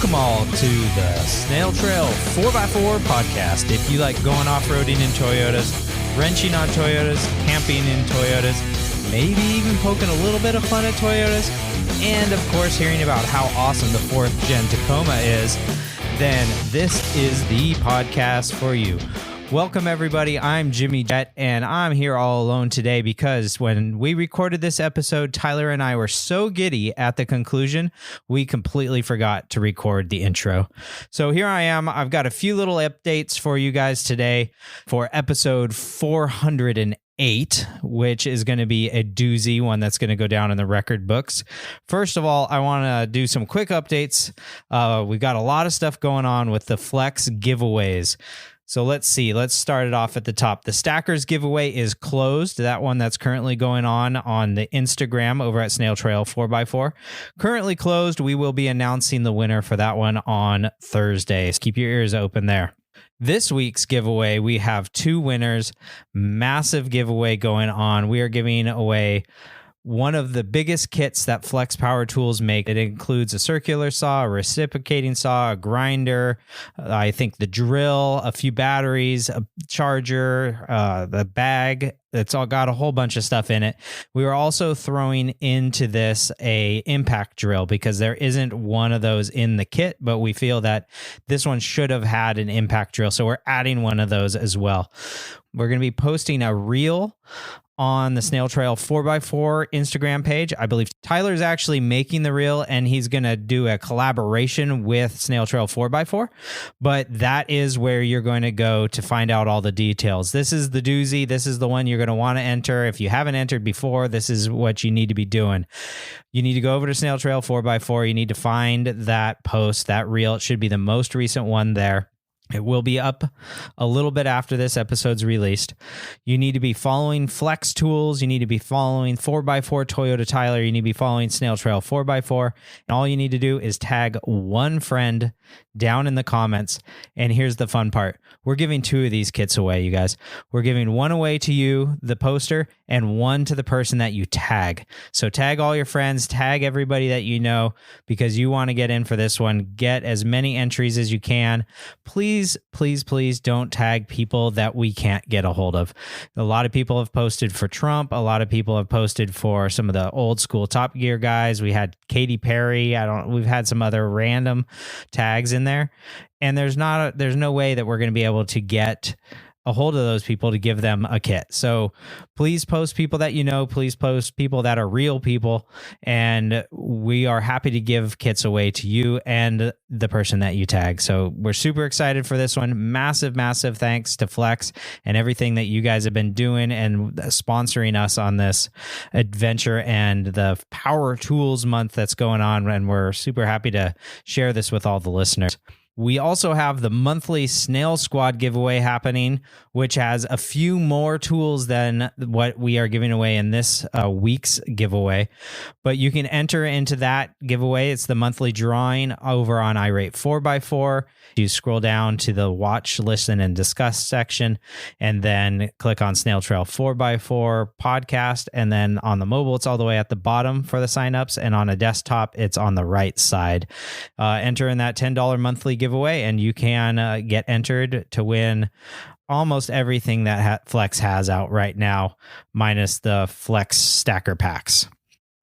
Welcome all to the Snail Trail 4x4 podcast. If you like going off-roading in Toyotas, wrenching on Toyotas, camping in Toyotas, maybe even poking a little bit of fun at Toyotas, and of course hearing about how awesome the 4th Gen Tacoma is, then this is the podcast for you. Welcome, everybody. I'm Jimmy Jett, and I'm here all alone today because when we recorded this episode, Tyler and I were so giddy at the conclusion, we completely forgot to record the intro. So here I am. I've got a few little updates for you guys today for episode 408, which is going to be a doozy, one that's going to go down in the record books. First of all, I want to do some quick updates. We've got a lot of stuff going on with the Flex giveaways. So let's see. Let's start it off at the top. The Stackers giveaway is closed. That one that's currently going on the Instagram over at SnailTrail4x4. Currently closed. We will be announcing the winner for that one on Thursday. So keep your ears open there. This week's giveaway, we have two winners. Massive giveaway going on. We are giving away one of the biggest kits that Flex Power Tools make. It includes a circular saw, a reciprocating saw, a grinder, I think the drill, a few batteries, a charger, the bag. It's all got a whole bunch of stuff in it. We are also throwing into this a impact drill because there isn't one of those in the kit, but we feel that this one should have had an impact drill. So we're adding one of those as well. We're going to be posting a reel on the Snail Trail 4x4 Instagram page. I believe Tyler's actually making the reel and he's going to do a collaboration with Snail Trail 4x4, but that is where you're going to go to find out all the details. This is the doozy. This is the one you're going to want to enter. If you haven't entered before, this is what you need to be doing. You need to go over to Snail Trail 4x4. You need to find that post, that reel. It should be the most recent one there. It will be up a little bit after this episode's released. You need to be following Flex Tools. You need to be following 4x4 Toyota Tyler. You need to be following Snail Trail 4x4. And all you need to do is tag one friend down in the comments. And here's the fun part. We're giving two of these kits away, you guys. We're giving one away to you, the poster, and one to the person that you tag. So tag all your friends, tag everybody that you know, because you want to get in for this one. Get as many entries as you can. Please don't tag people that we can't get a hold of. A lot of people have posted for Trump. A lot of people have posted for some of the old school Top Gear guys. We had Katy Perry. We've had some other random tags in there. And there's no way that we're going to be able to get a hold of those people to give them a kit. So please post people that you know, please post people that are real people, and we are happy to give kits away to you and the person that you tag. So we're super excited for this one. Massive thanks to Flex and everything that you guys have been doing and sponsoring us on this adventure and the Power Tools month that's going on, and we're super happy to share this with all the listeners. We also have the monthly Snail Squad giveaway happening, which has a few more tools than what we are giving away in this week's giveaway. But you can enter into that giveaway. It's the monthly drawing over on iRate 4x4. You scroll down to the watch, listen, and discuss section, and then click on Snail Trail 4x4 podcast. And then on the mobile, it's all the way at the bottom for the signups. And on a desktop, it's on the right side. Enter in that $10 monthly giveaway, and you can get entered to win almost everything that Flex has out right now, minus the Flex stacker packs.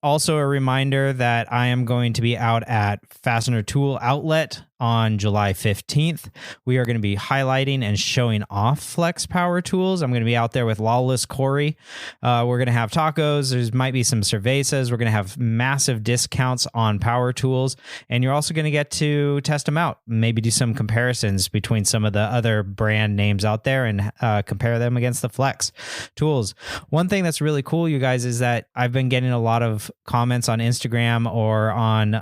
Also, a reminder that I am going to be out at Fastener Tool Outlet on July 15th. We are going to be highlighting and showing off Flex Power Tools. I'm going to be out there with Lawless Corey. We're going to have tacos. There might be some cervezas. We're going to have massive discounts on power tools. And you're also going to get to test them out. Maybe do some comparisons between some of the other brand names out there and compare them against the Flex tools. One thing that's really cool, you guys, is that I've been getting a lot of comments on Instagram or on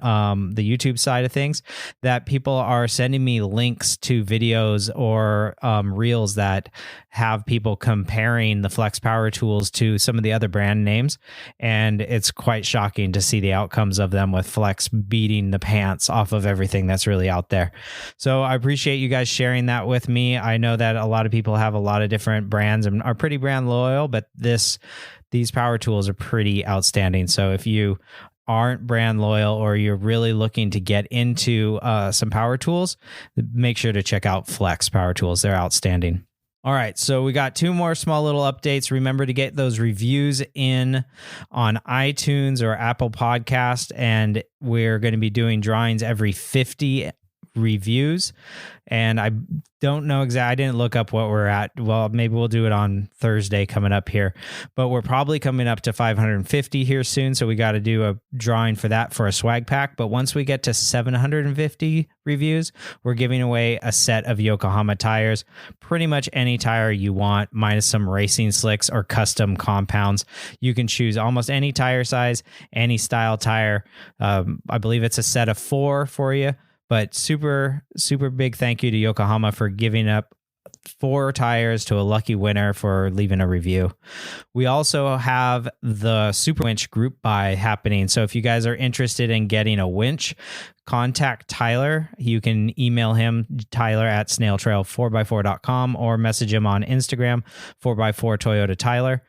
the YouTube side of things that people are sending me links to videos or reels that have people comparing the Flex Power Tools to some of the other brand names. And it's quite shocking to see the outcomes of them, with Flex beating the pants off of everything that's really out there. So I appreciate you guys sharing that with me. I know that a lot of people have a lot of different brands and are pretty brand loyal, but these power tools are pretty outstanding. So if you aren't brand loyal or you're really looking to get into some power tools, make sure to check out Flex Power Tools. They're outstanding. All right, so we got 2 more small little updates. Remember to get those reviews in on iTunes or Apple Podcast, and we're going to be doing drawings every 50 reviews. And I don't know exactly, I didn't look up what we're at. Well, maybe we'll do it on Thursday coming up here, but we're probably coming up to 550 here soon. So we got to do a drawing for that for a swag pack. But once we get to 750 reviews, we're giving away a set of Yokohama tires, pretty much any tire you want, minus some racing slicks or custom compounds. You can choose almost any tire size, any style tire. I believe it's a set of 4 for you. But super, super big thank you to Yokohama for giving up 4 tires to a lucky winner for leaving a review. We also have the Super Winch group buy happening. So if you guys are interested in getting a winch, contact Tyler. You can email him, Tyler at SnailTrail4x4.com, or message him on Instagram, 4x4 Toyota Tyler.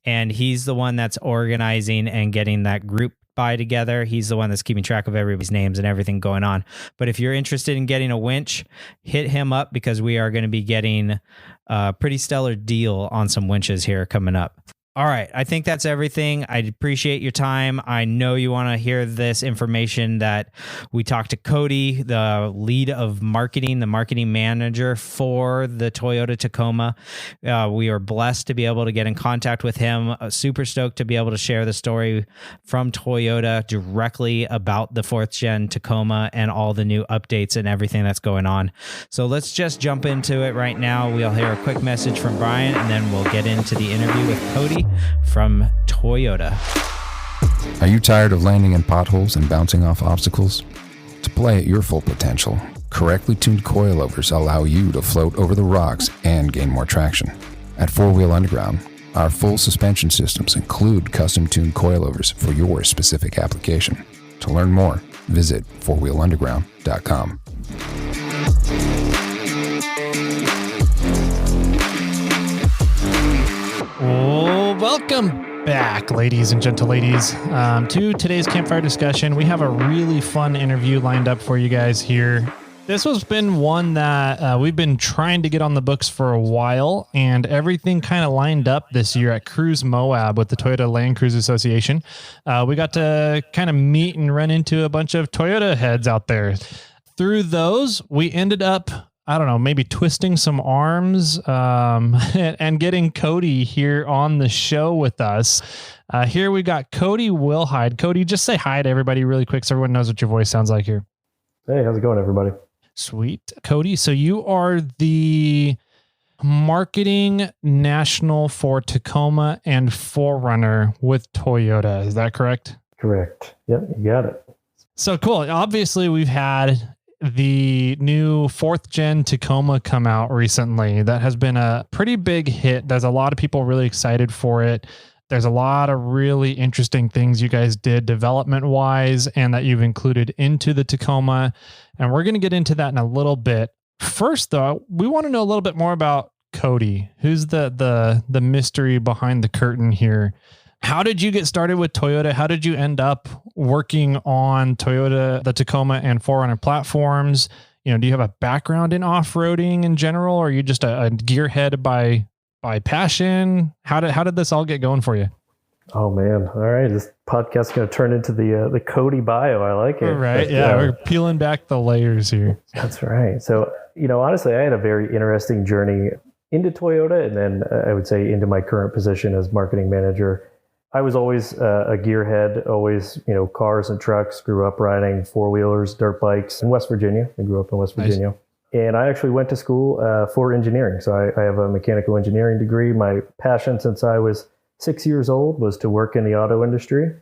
And he's the one that's organizing and getting that group buy together. He's the one that's keeping track of everybody's names and everything going on. But if you're interested in getting a winch, hit him up because we are going to be getting a pretty stellar deal on some winches here coming up. All right. I think that's everything. I appreciate your time. I know you want to hear this information that we talked to Cody, the lead of marketing, the marketing manager for the Toyota Tacoma. We are blessed to be able to get in contact with him. Super stoked to be able to share the story from Toyota directly about the 4th gen Tacoma and all the new updates and everything that's going on. So let's just jump into it right now. We'll hear a quick message from Brian, and then we'll get into the interview with Cody from Toyota. Are you tired of landing in potholes and bouncing off obstacles? To play at your full potential, correctly tuned coilovers allow you to float over the rocks and gain more traction. At 4-Wheel Underground, our full suspension systems include custom-tuned coilovers for your specific application. To learn more, visit 4wheelunderground.com. Oh, welcome back, ladies and gentle ladies, to today's campfire discussion. We have a really fun interview lined up for you guys here. This has been one that we've been trying to get on the books for a while, and everything kind of lined up this year at Cruise Moab with the Toyota Land Cruise Association. We got to kind of meet and run into a bunch of Toyota heads out there. Through those, we ended up, I don't know, maybe twisting some arms and getting Cody here on the show with us. Here we got Cody Wilhide. Cody, just say hi to everybody really quick so everyone knows what your voice sounds like here. Hey, how's it going, everybody? Sweet. Cody, so you are the marketing national for Tacoma and 4Runner with Toyota. Is that correct? Correct. Yep, you got it. So cool. Obviously, we've had the new 4th gen Tacoma come out recently. That has been a pretty big hit. There's a lot of people really excited for it. There's a lot of really interesting things you guys did development wise and that you've included into the Tacoma. And we're going to get into that in a little bit. First though, we want to know a little bit more about Cody. Who's the mystery behind the curtain here? How did you get started with Toyota? How did you end up working on Toyota, the Tacoma and 4Runner platforms? You know, do you have a background in off-roading in general, or are you just a gearhead by passion? How did this all get going for you? Oh man. All right. This podcast's going to turn into the Cody bio. I like it. All right. But, yeah. We're peeling back the layers here. That's right. So, honestly, I had a very interesting journey into Toyota, and then I would say into my current position as marketing manager. I was always a gearhead, always, cars and trucks, grew up riding 4-wheelers, dirt bikes in West Virginia. I grew up in West Virginia. Nice. And I actually went to school for engineering. So I have a mechanical engineering degree. My passion since I was 6 years old was to work in the auto industry.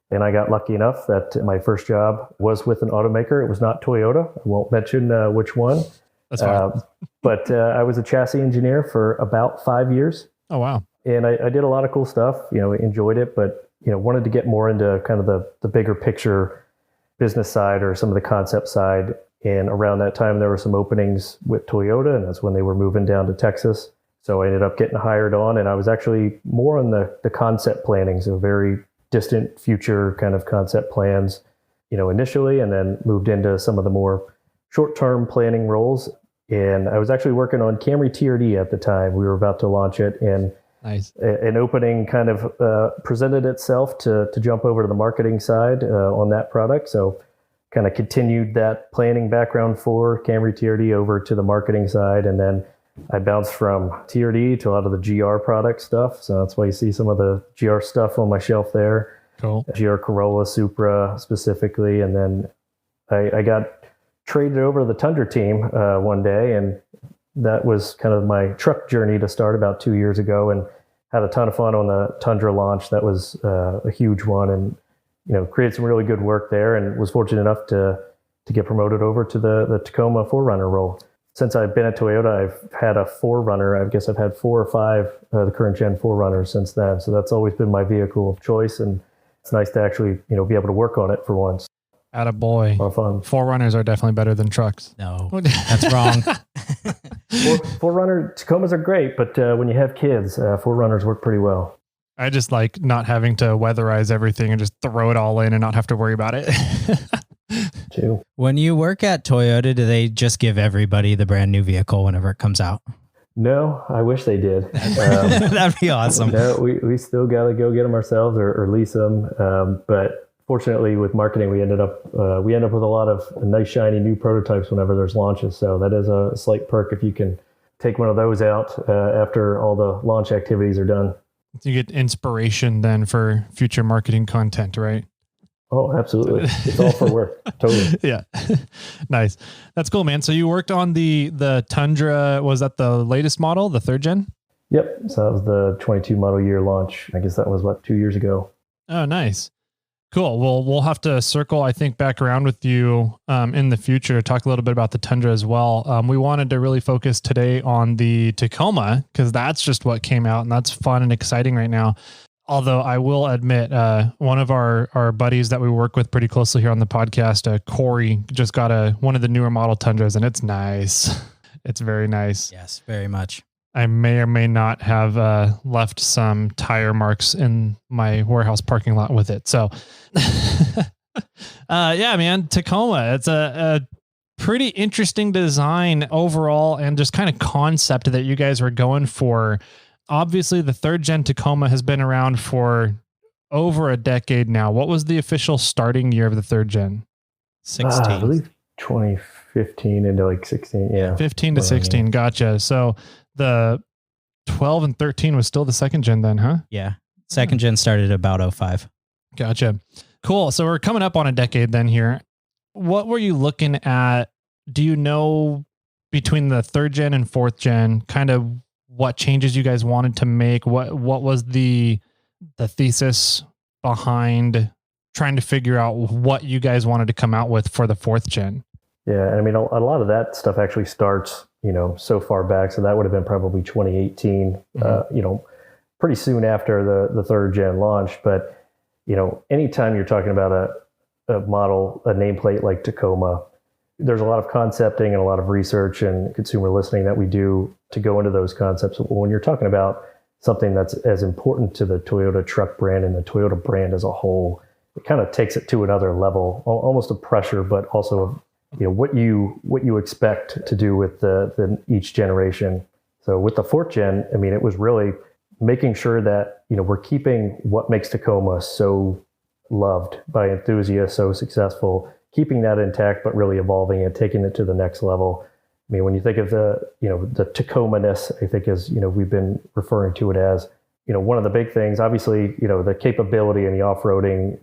And I got lucky enough that my first job was with an automaker. It was not Toyota. I won't mention which one. That's fine. But I was a chassis engineer for about 5 years. Oh, wow. And I did a lot of cool stuff, enjoyed it, but, wanted to get more into kind of the bigger picture business side or some of the concept side. And around that time, there were some openings with Toyota, and that's when they were moving down to Texas. So I ended up getting hired on, and I was actually more on the concept planning, so very distant future kind of concept plans, initially, and then moved into some of the more short-term planning roles. And I was actually working on Camry TRD at the time. We were about to launch it, and Nice. An opening kind of presented itself to jump over to the marketing side on that product. So kind of continued that planning background for Camry TRD over to the marketing side. And then I bounced from TRD to a lot of the GR product stuff. So that's why you see some of the GR stuff on my shelf there. Cool. GR Corolla, Supra specifically. And then I got traded over to the Tundra team one day, and that was kind of my truck journey to start about 2 years ago, and had a ton of fun on the Tundra launch. That was a huge one, and created some really good work there, and was fortunate enough to get promoted over to the Tacoma 4Runner role. Since I've been at Toyota, I've had a 4Runner. I guess I've had 4 or 5 the current gen 4Runners since then. So that's always been my vehicle of choice, and it's nice to actually be able to work on it for once. Attaboy. A lot of fun. 4Runners are definitely better than trucks. No, that's wrong. 4Runner Tacomas are great, but when you have kids, 4Runners work pretty well. I just like not having to weatherize everything and just throw it all in and not have to worry about it. Too. When you work at Toyota, do they just give everybody the brand new vehicle whenever it comes out? No, I wish they did. That'd be awesome. No, we still got to go get them ourselves or lease them. But fortunately, with marketing, we end up with a lot of nice, shiny new prototypes whenever there's launches. So that is a slight perk if you can take one of those out after all the launch activities are done. You get inspiration then for future marketing content, right? Oh, absolutely. It's all for work. Totally. Yeah. Nice. That's cool, man. So you worked on the Tundra. Was that the latest model, the 3rd gen? Yep. So that was the 22 model year launch. I guess that was 2 years ago. Oh, nice. Cool. Well, we'll have to circle, I think, back around with you in the future, talk a little bit about the Tundra as well. We wanted to really focus today on the Tacoma because that's just what came out, and that's fun and exciting right now. Although I will admit, one of our buddies that we work with pretty closely here on the podcast, Corey, just got one of the newer model Tundras, and it's nice. It's very nice. Yes, very much. I may or may not have left some tire marks in my warehouse parking lot with it. So, yeah, man, Tacoma. It's a pretty interesting design overall, and just kind of concept that you guys were going for. Obviously, the 3rd gen Tacoma has been around for over a decade now. What was the official starting year of the 3rd gen? 16. I believe 2015 into 16. Yeah. 15 to 16. Yeah. Gotcha. So the 12 and 13 was still the 2nd gen then, huh? Yeah. 2nd gen started about 05. Gotcha. Cool. So we're coming up on a decade then here. What were you looking at? Do you know between the 3rd gen and 4th gen, kind of what changes you guys wanted to make? What was the thesis behind trying to figure out what you guys wanted to come out with for the 4th gen? Yeah. I mean, a lot of that stuff actually starts, so far back. So that would have been probably 2018, pretty soon after the 3rd gen launch. But, anytime you're talking about a model, a nameplate like Tacoma, there's a lot of concepting and a lot of research and consumer listening that we do to go into those concepts. When you're talking about something that's as important to the Toyota truck brand and the Toyota brand as a whole, it kind of takes it to another level, almost of pressure, but also what you expect to do with the each generation. So with the 4th gen, I mean, it was really making sure that we're keeping what makes Tacoma so loved by enthusiasts, so successful, keeping that intact, but really evolving and taking it to the next level. I mean, when you think of the Tacoma-ness, I think as, we've been referring to it as, one of the big things, obviously, the capability and the off-roading,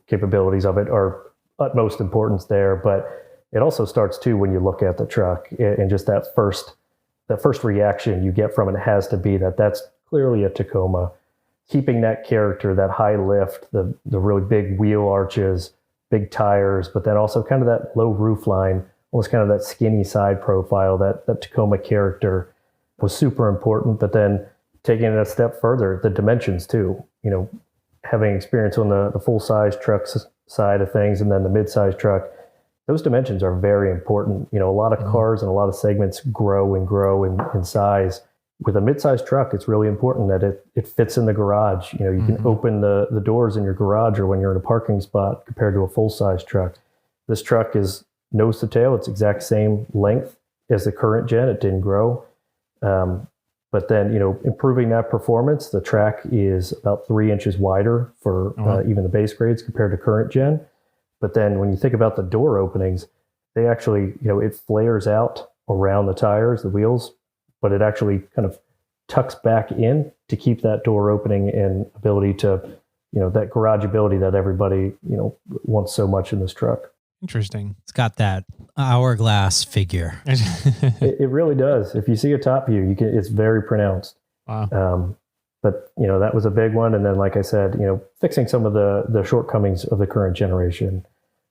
capabilities of it are utmost importance there. But it also starts too, when you look at the truck and just that first reaction you get from it has to be that's clearly a Tacoma. Keeping that character, that high lift, the really big wheel arches, big tires, but then also kind of that low roof line, almost kind of that skinny side profile, that Tacoma character was super important. But then taking it a step further, the dimensions too, having experience on the full size trucks side of things and then the mid-size truck, those dimensions are very important. A lot of cars and a lot of segments grow and grow in size. with a mid-sized truck, it's really important that it fits in the garage. You know, you can open the doors in your garage or when you're in a parking spot compared to a full-size truck. This truck is nose to tail. It's exact same length as the current gen. It didn't grow. But then, you know, improving that performance, the track is about 3 inches wider for even the base grades compared to current gen. But then when you think about the door openings, they actually, you know, it flares out around the tires, the wheels, but it actually kind of tucks back in to keep that door opening and ability to, you know, that garage ability that everybody, you know, wants so much in this truck. Interesting. It's got that hourglass figure. It really does. If you see a top view, you can. It's very pronounced. Wow. But you know, that was a big one. And then, like I said, you know, fixing some of the shortcomings of the current generation,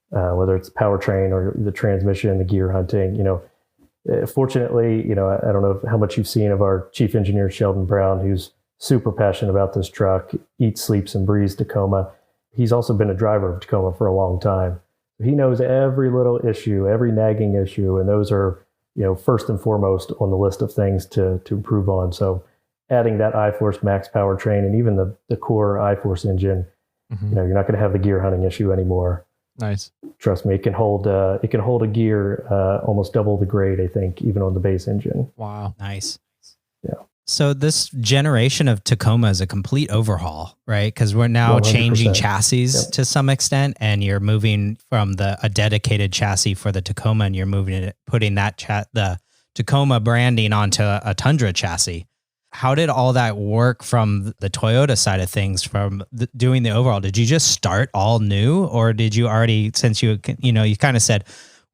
whether it's powertrain or the transmission, the gear hunting. You know, fortunately, you know, I don't know how much you've seen of our chief engineer Sheldon Brown, who's super passionate about this truck, eats, sleeps, and breathes Tacoma. He's also been a driver of Tacoma for a long time. He knows every little issue, every nagging issue, and those are, you know, first and foremost on the list of things to improve on. So adding that iForce Max powertrain and even the core iForce engine, you know, you're not going to have the gear hunting issue anymore. Nice. Trust me, it can hold a gear almost double the grade, I think, even on the base engine. Wow. Nice. Yeah. So this generation of Tacoma is a complete overhaul, right? Because we're now 100%. changing chassis Yep. to some extent, and you're moving from a dedicated chassis for the Tacoma, and you're putting the Tacoma branding onto a Tundra chassis. How did all that work from the Toyota side of things, from doing the overhaul? Did you just start all new, or did you already, since you kind of said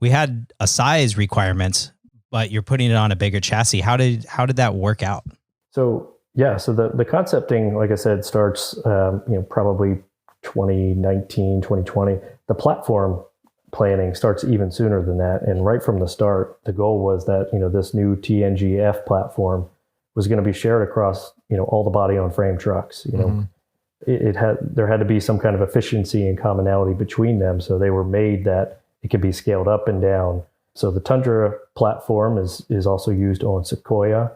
we had a size requirement, but you're putting it on a bigger chassis? How did that work out? So the concepting, like I said, starts probably 2019, 2020. The platform planning starts even sooner than that. And right from the start, the goal was that, you know, this new TNGF platform was going to be shared across, you know, all the body on frame trucks. You know, there had to be some kind of efficiency and commonality between them. So they were made that it could be scaled up and down. So the Tundra platform is also used on Sequoia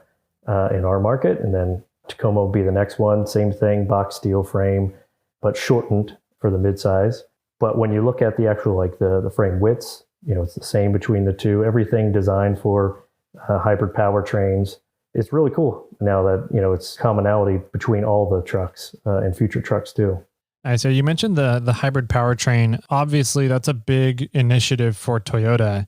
in our market. And then Tacoma will be the next one. Same thing, box steel frame, but shortened for the midsize. But when you look at the actual, like the frame widths, you know, it's the same between the two. Everything designed for hybrid powertrains. It's really cool now that, you know, it's commonality between all the trucks and future trucks too. All right, so you mentioned the hybrid powertrain. Obviously, that's a big initiative for Toyota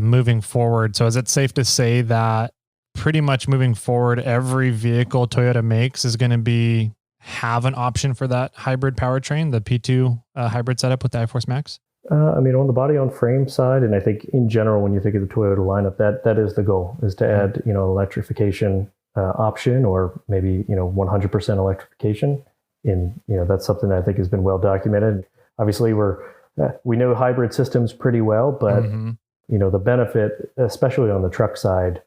moving forward. So is it safe to say that pretty much moving forward, every vehicle Toyota makes is going to have an option for that hybrid powertrain, the P2 hybrid setup with the iForce Max? I mean, on the body on frame side, and I think in general, when you think of the Toyota lineup, that is the goal, is to add, you know, electrification option, or maybe, you know, 100% electrification. And, you know, that's something that I think has been well documented. Obviously, we know hybrid systems pretty well, but, you know, the benefit, especially on the truck side,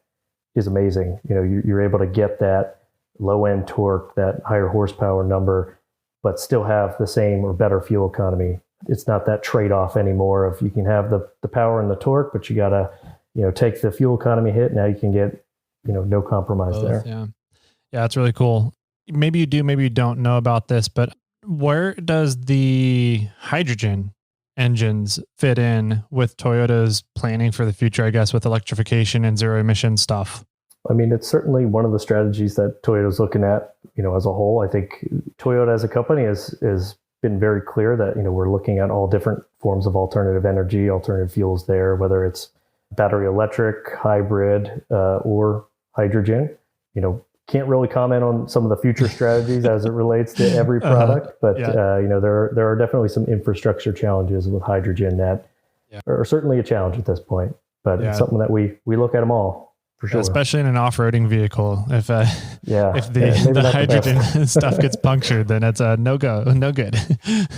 is amazing. You know, you're able to get that low end torque, that higher horsepower number, but still have the same or better fuel economy. It's not that trade-off anymore of you can have the power and the torque, but you gotta, you know, take the fuel economy hit. Now you can get, you know, no compromise there. Yeah. Yeah. That's really cool. Maybe you do, maybe you don't know about this, but where does the hydrogen engines fit in with Toyota's planning for the future, I guess, with electrification and zero emission stuff? I mean, it's certainly one of the strategies that Toyota's looking at, you know, as a whole. I think Toyota as a company has been very clear that, you know, we're looking at all different forms of alternative energy, alternative fuels there, whether it's battery electric, hybrid, or hydrogen. You know, can't really comment on some of the future strategies as it relates to every product, but you know, there are definitely some infrastructure challenges with hydrogen that are certainly a challenge at this point. But it's something that we look at them all for sure. Especially in an off-roading vehicle, if the hydrogen stuff gets punctured, then it's a no good.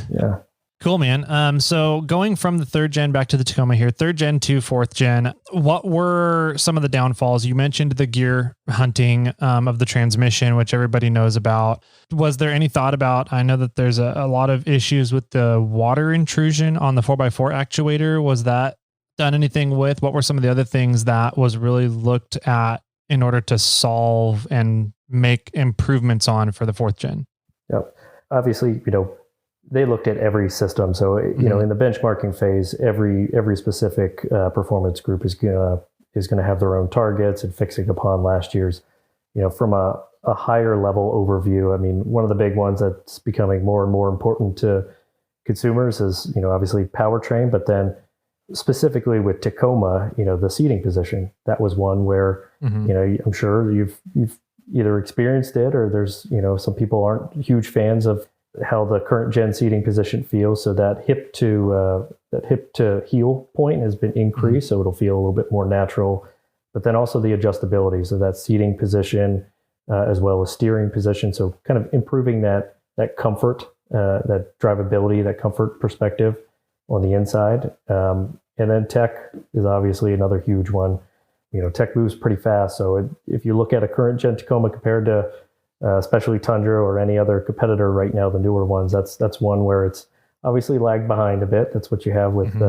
Yeah. Cool, man. So going from the third gen back to the Tacoma here, third gen to fourth gen, what were some of the downfalls? You mentioned the gear hunting of the transmission, which everybody knows about. Was there any thought about, I know that there's a lot of issues with the water intrusion on the 4x4 actuator. Was that done anything with? What were some of the other things that was really looked at in order to solve and make improvements on for the 4th gen? Yep. Obviously, they looked at every system. So, in the benchmarking phase, every specific performance group is going to have their own targets and fixing upon last year's. From a higher level overview, I mean, one of the big ones that's becoming more and more important to consumers is, obviously powertrain, but then specifically with Tacoma, the seating position. That was one where, I'm sure you've either experienced it, or there's, some people aren't huge fans of how the current gen seating position feels. So that hip to heel point has been increased, so it'll feel a little bit more natural. But then also the adjustability, so that seating position as well as steering position. So kind of improving that comfort, that drivability, that comfort perspective on the inside. And then tech is obviously another huge one. Tech moves pretty fast. So if you look at a current gen Tacoma compared to especially Tundra or any other competitor right now, the newer ones, that's one where it's obviously lagged behind a bit. That's what you have with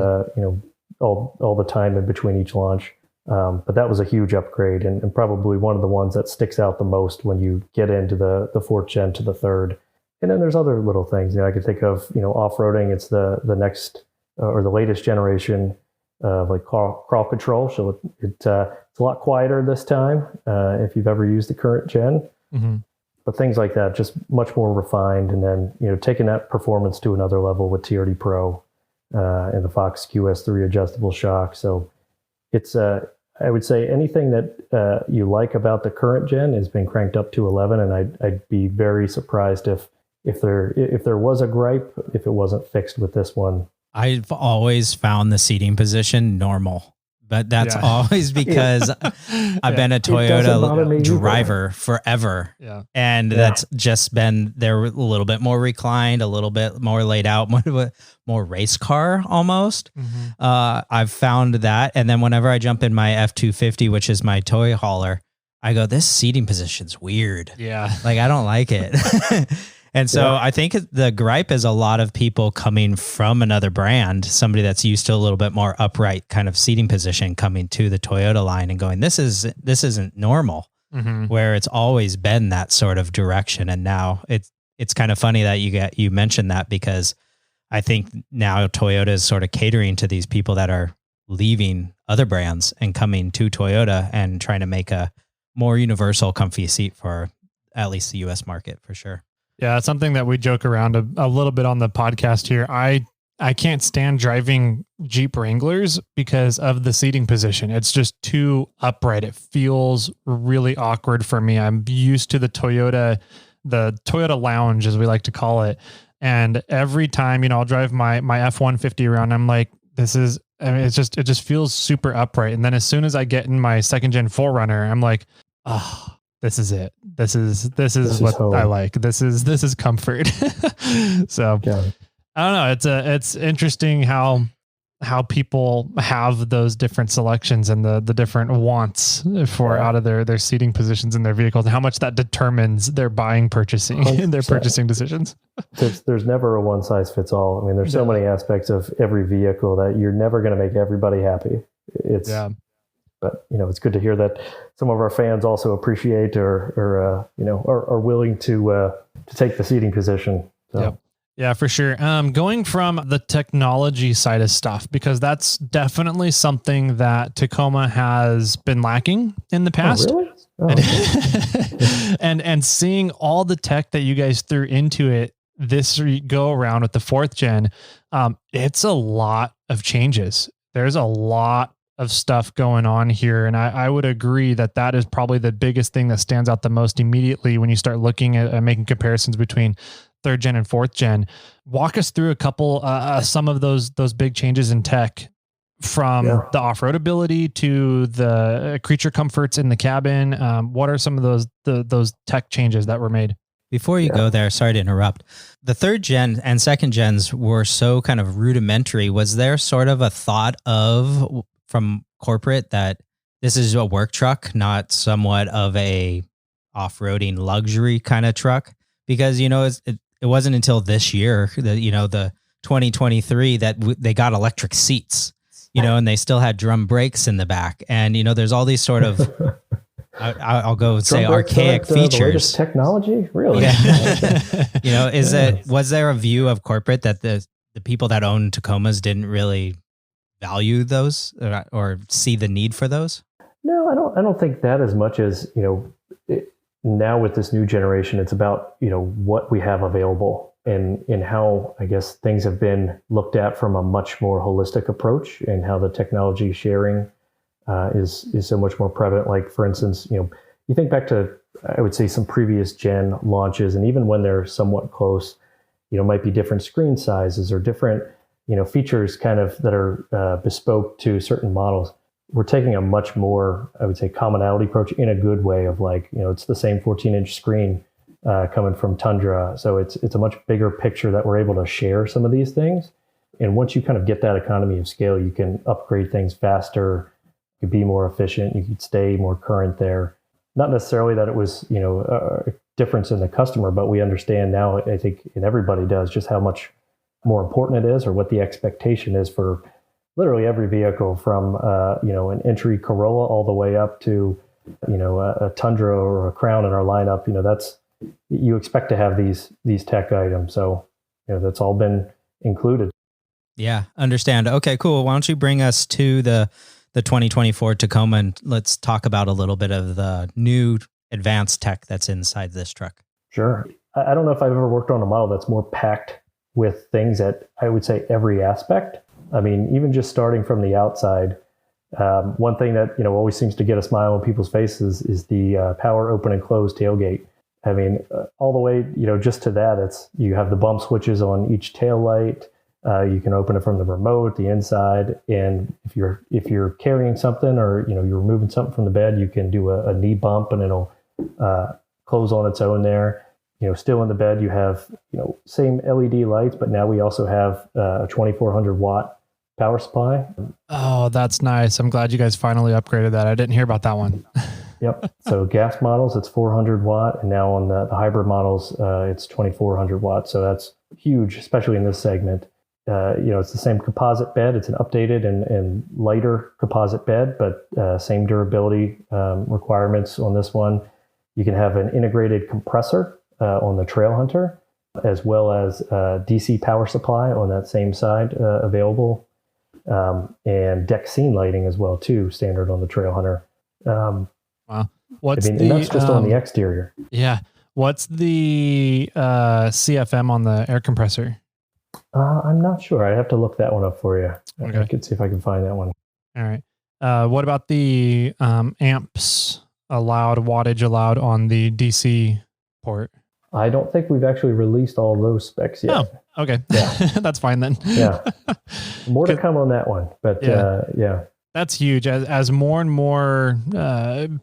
all the time in between each launch. But that was a huge upgrade, and probably one of the ones that sticks out the most when you get into the 4th gen to the 3rd. And then there's other little things. I could think of, off-roading. It's the next or the latest generation of like crawl control. So it's a lot quieter this time if you've ever used the current gen. But things like that, just much more refined. And then, taking that performance to another level with TRD Pro and the Fox QS3 adjustable shock. So it's I would say anything that you like about the current gen has been cranked up to 11, and I'd be very surprised if there was a gripe, if it wasn't fixed with this one. I've always found the seating position normal, but that's always because I've been a Toyota driver forever. Yeah. And that's just been, they're a little bit more reclined, a little bit more laid out, more race car almost. I've found that. And then whenever I jump in my F-250, which is my toy hauler, I go, this seating position's weird. Yeah. Like, I don't like it. And so I think the gripe is a lot of people coming from another brand, somebody that's used to a little bit more upright kind of seating position, coming to the Toyota line and going, this isn't normal, where it's always been that sort of direction. And now it's kind of funny that you mentioned that, because I think now Toyota is sort of catering to these people that are leaving other brands and coming to Toyota and trying to make a more universal, comfy seat for at least the US market, for sure. Yeah, it's something that we joke around a little bit on the podcast here. I can't stand driving Jeep Wranglers because of the seating position. It's just too upright. It feels really awkward for me. I'm used to the Toyota lounge, as we like to call it. And every time, I'll drive my F-150 around, I'm like, it just feels super upright. And then as soon as I get in my 2nd gen 4Runner, I'm like, oh, this is it. This is what home. I like. This is comfort. So I don't know. It's interesting how people have those different selections and the different wants for out of their seating positions in their vehicles, and how much that determines their purchasing decisions. There's never a one size fits all. I mean, there's so many aspects of every vehicle that you're never going to make everybody happy. But it's good to hear that some of our fans also appreciate or are willing to take the seating position. So. Yep. Yeah, for sure. Going from the technology side of stuff, because that's definitely something that Tacoma has been lacking in the past. Oh, really? Oh, okay. and seeing all the tech that you guys threw into it this go around with the 4th gen, it's a lot of changes. There's a lot of stuff going on here. And I would agree that is probably the biggest thing that stands out the most immediately when you start looking at making comparisons between 3rd gen and 4th gen. Walk us through a couple, some of those big changes in tech, from the off-road ability to the creature comforts in the cabin. What are some of those tech changes that were made? Before you go there, sorry to interrupt. The 3rd gen and 2nd gens were so kind of rudimentary. Was there sort of a thought from corporate that this is a work truck, not somewhat of a off-roading luxury kind of truck? Because, it wasn't until this year, the 2023, that they got electric seats, and they still had drum brakes in the back. And, there's all these sort of I'll go say Drum brakes archaic aren't, the latest features. technology, really. Yeah. Was there a view of corporate that the people that own Tacomas didn't really value those or see the need for those? No, I don't think that as much as, now with this new generation, it's about, what we have available and how, I guess, things have been looked at from a much more holistic approach, and how the technology sharing is so much more prevalent. Like, for instance, you think back to, I would say, some previous gen launches, and even when they're somewhat close, might be different screen sizes or different, features kind of that are bespoke to certain models. We're taking a much more, I would say, commonality approach in a good way of like, it's the same 14-inch screen coming from Tundra. So it's a much bigger picture that we're able to share some of these things. And once you kind of get that economy of scale, you can upgrade things faster, you could be more efficient, you could stay more current there. Not necessarily that it was, a difference in the customer, but we understand now, I think, and everybody does, just how much more important it is, or what the expectation is for literally every vehicle from, an entry Corolla all the way up to, a Tundra or a Crown in our lineup. You expect to have these tech items. So, that's all been included. Yeah, understand. Okay, cool. Why don't you bring us to the 2024 Tacoma, and let's talk about a little bit of the new advanced tech that's inside this truck. Sure. I don't know if I've ever worked on a model that's more packed with things at, I would say, every aspect. I mean, even just starting from the outside, one thing that, always seems to get a smile on people's faces is the power open and close tailgate. I mean, all the way, just to that, you have the bump switches on each tail light. You can open it from the remote, the inside, and if you're carrying something, or you're removing something from the bed, you can do a knee bump and it'll close on its own there. Still in the bed, you have same LED lights, but now we also have a 2400 watt power supply. Oh, that's nice. I'm glad you guys finally upgraded that. I didn't hear about that one. Yep. So gas models, it's 400 watt, and now on the hybrid models, it's 2400 watts. So that's huge, especially in this segment. It's the same composite bed. It's an updated and lighter composite bed, but same durability requirements on this one. You can have an integrated compressor on the Trail Hunter, as well as DC power supply on that same side available, and deck scene lighting as well too, standard on the Trail Hunter. Wow. And that's just on the exterior. Yeah. What's the CFM on the air compressor? I'm not sure. I have to look that one up for you. Okay. I could see if I can find that one. All right. What about the amps wattage allowed on the DC port? I don't think we've actually released all those specs yet. Oh, okay. Yeah. That's fine then. Yeah. More to come on that one. But yeah. That's huge. As more and more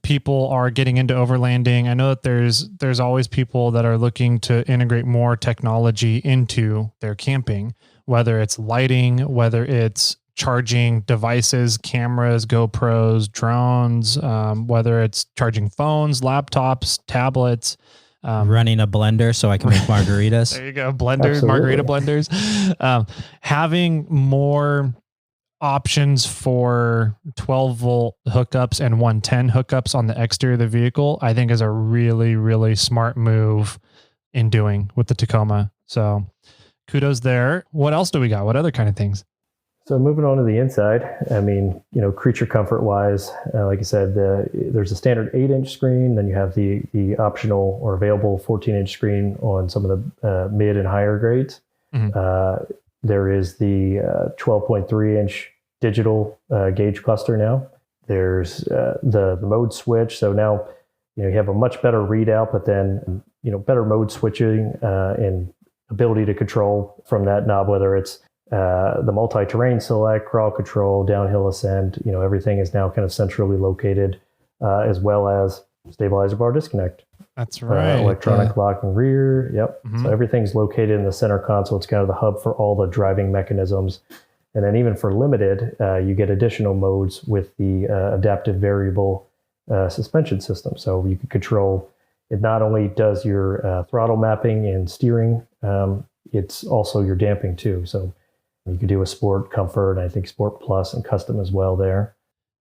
people are getting into overlanding, I know that there's always people that are looking to integrate more technology into their camping, whether it's lighting, whether it's charging devices, cameras, GoPros, drones, whether it's charging phones, laptops, tablets. Running a blender so I can make margaritas. There you go. Blenders, Absolutely. margarita blenders. Having more options for 12 volt hookups and 110 hookups on the exterior of the vehicle, I think is a really, really smart move in doing with the Tacoma. So kudos there. What else do we got? What other kind of things? So moving on to the inside, I mean, creature comfort wise, like I said, there's a standard 8-inch screen. Then you have the optional or available 14-inch screen on some of the mid and higher grades. Mm-hmm. There is the 12.3-inch digital gauge cluster now. There's the mode switch. So now, you have a much better readout, but then, better mode switching and ability to control from that knob, whether it's the multi-terrain select, crawl control, downhill ascent, everything is now kind of centrally located, as well as stabilizer bar disconnect. That's right. Electronic lock and rear. Yep. Mm-hmm. So everything's located in the center console. It's kind of the hub for all the driving mechanisms. And then even for limited, you get additional modes with the adaptive variable suspension system. So you can control, it not only does your throttle mapping and steering, it's also your damping too. So you can do a sport, comfort, and I think sport plus and custom as well there.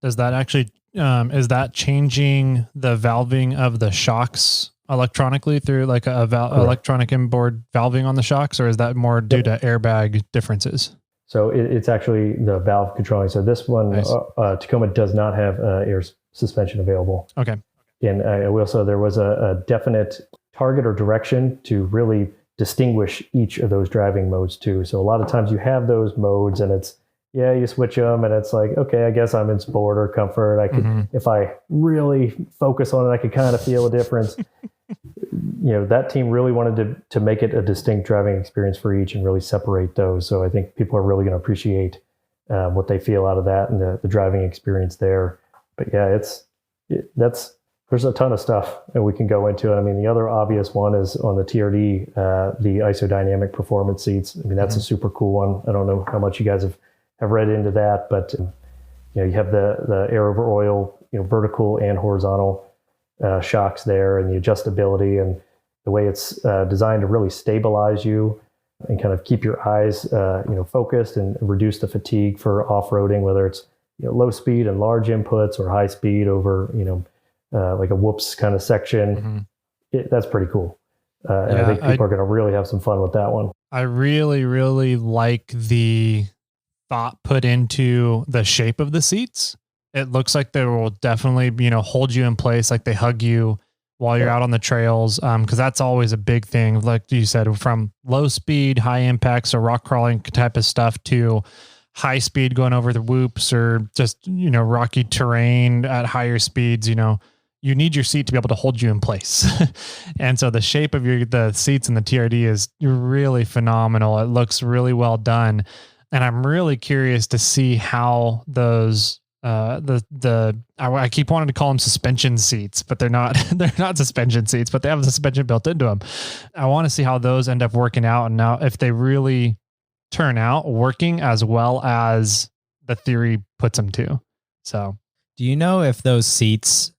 Does that actually, is that changing the valving of the shocks electronically through like electronic inboard valving on the shocks, or is that more due to airbag differences? So it's actually the valve controlling. So this one, nice. Tacoma does not have air suspension available. Okay. And I will say there was a definite target or direction to really distinguish each of those driving modes too. So a lot of times you have those modes and it's, you switch them and it's like, okay, I guess I'm in sport or comfort. I could, if I really focus on it, I could kind of feel a difference. That team really wanted to make it a distinct driving experience for each and really separate those. So I think people are really going to appreciate what they feel out of that and the driving experience there. But yeah, there's a ton of stuff that we can go into. I mean, the other obvious one is on the TRD, the isodynamic performance seats. I mean, that's a super cool one. I don't know how much you guys have read into that, but you have the air over oil, vertical and horizontal shocks there, and the adjustability and the way it's designed to really stabilize you and kind of keep your eyes focused and reduce the fatigue for off-roading, whether it's low speed and large inputs or high speed over like a whoops kind of section. That's pretty cool. And I think people are going to really have some fun with that one. I really, really like the thought put into the shape of the seats. It looks like they will definitely, hold you in place, like they hug you while you're out on the trails. Cause that's always a big thing. Like you said, from low speed, high impacts or rock crawling type of stuff to high speed going over the whoops or just, rocky terrain at higher speeds, you need your seat to be able to hold you in place. And so the shape of the seats in the TRD is really phenomenal. It looks really well done. And I'm really curious to see how those, I keep wanting to call them suspension seats, but they're not suspension seats, but they have the suspension built into them. I want to see how those end up working out. And now if they really turn out working as well as the theory puts them to. So do you know if those seats,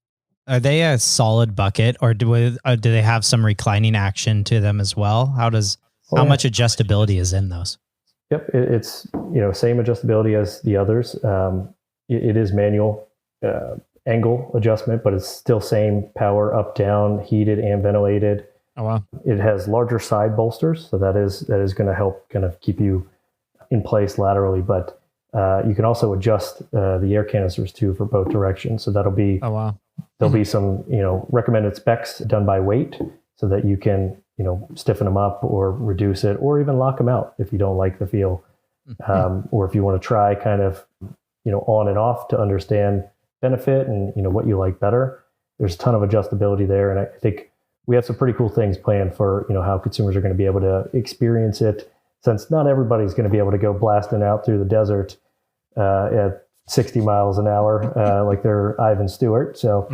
are they a solid bucket or do they have some reclining action to them as well? How much adjustability is in those? Yep. It's, same adjustability as the others. It is manual angle adjustment, but it's still same power up, down, heated and ventilated. Oh, wow. It has larger side bolsters. So that is going to help kind of keep you in place laterally, but you can also adjust the air canisters too for both directions. So that'll be, there'll be some, recommended specs done by weight so that you can, stiffen them up or reduce it or even lock them out if you don't like the feel. Or if you want to try kind of, on and off to understand benefit and, what you like better. There's a ton of adjustability there. And I think we have some pretty cool things planned for, how consumers are going to be able to experience it, since not everybody's going to be able to go blasting out through the desert at 60 miles an hour like they're Ivan Stewart. So